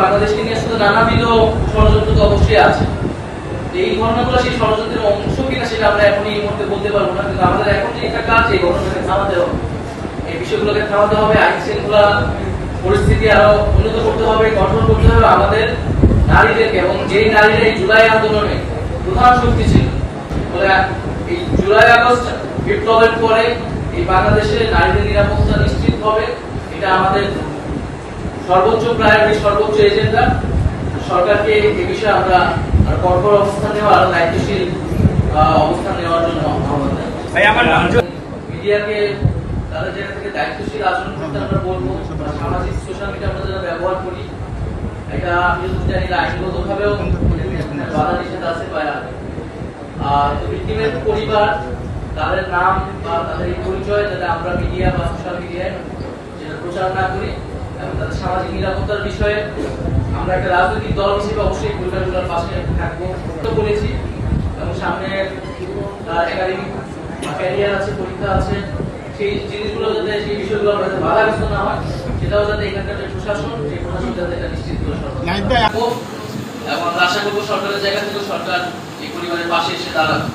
বাংলাদেশকে নিয়ে আসলে নানাবিধ ষড়যন্ত্র তো অবশ্যই আছে। এই ঘটনাগুলো সেই ষড়যন্ত্রের অংশ কিনা সেটা আমরা এখন এই মুহূর্তে বলতে পারবো না, কিন্তু আমাদের এখন যে একটা কাজ এই ঘটনাকে থামাতে হবে, এই বিষয়গুলোকে থামাতে হবে, আইন শৃঙ্খলা পরিস্থিতি আরো উন্নত করতে হবে, কঠোর করতে হবে আমাদের নারীদেরকে। এবং যেই নারীরা এই জুলাই আন্দোলনে প্রধান শক্তি ছিল, বলে এই জুলাই আগস্ট বিপ্লবের পরে এই বাংলাদেশে নারীদের নিরাপত্তা নিশ্চিত হবে, এটা আমাদের সর্বোচ্চ প্রায়োরিটি, সর্বোচ্চ এজেন্ডা। সরকারকে এই বিষয়ে আমরা আর কঠোর অবস্থান নেওয়া আর দায়িত্বশীল অবস্থান নেওয়ার জন্য আহ্বান জানাই। মিডিয়াকে তাদের জায়গা থেকে দায়িত্বশীল আচরণ করতে আমরা বলবো। সামাজিক সোশ্যাল মিডিয়া আমরা যারা ব্যবহার করি, এটা আমি জানি না আইনগতভাবেও বাধা নিষেধ আছে। আর ভিকটিমের পরিবার, তাদের নাম বা তাদের এই পরিচয় যাতে আমরা মিডিয়া বা সোশ্যাল মিডিয়ায় যেটা প্রচার না করি, এবং তাদের সামাজিক নিরাপত্তার বিষয়ে আমরা একটা রাজনৈতিক দল হিসেবে অবশ্যই পরিবারগুলোর পাশে থাকবো বলেছি। এবং সামনে একাডেমিক ক্যারিয়ার আছে, পরীক্ষা আছে, সেই জিনিসগুলো যাতে, সেই বিষয়গুলো যাতে বাধাগ্রস্ত না হয়, সেটাও যাতে এখানকার যে প্রশাসন, সেই প্রশাসন যাতে এটা নিশ্চিত করে এবং আশা করবো সরকারের জায়গা থেকে সরকার এই পরিবারের পাশে এসে দাঁড়াবে।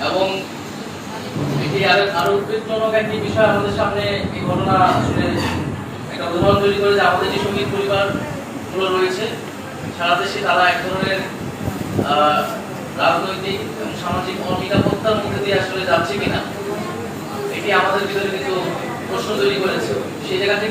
এবং এটি আরো উদ্বেগজনক একটি বিষয় আমাদের সামনে এই ঘটনা আসলে একটা উদাহরণ তৈরি করে যে আমাদের যে সঙ্গীত পরিবার গুলো রয়েছে সারা দেশে, তারা এক ধরনের রাজনৈতিক এবং সামাজিক অনিরাপত্তার মধ্যে দিয়ে আসলে যাচ্ছে কিনা, এটি আমাদের ভিতরে কিন্তু প্রশ্ন তৈরি করেছে। সেই জায়গা থেকে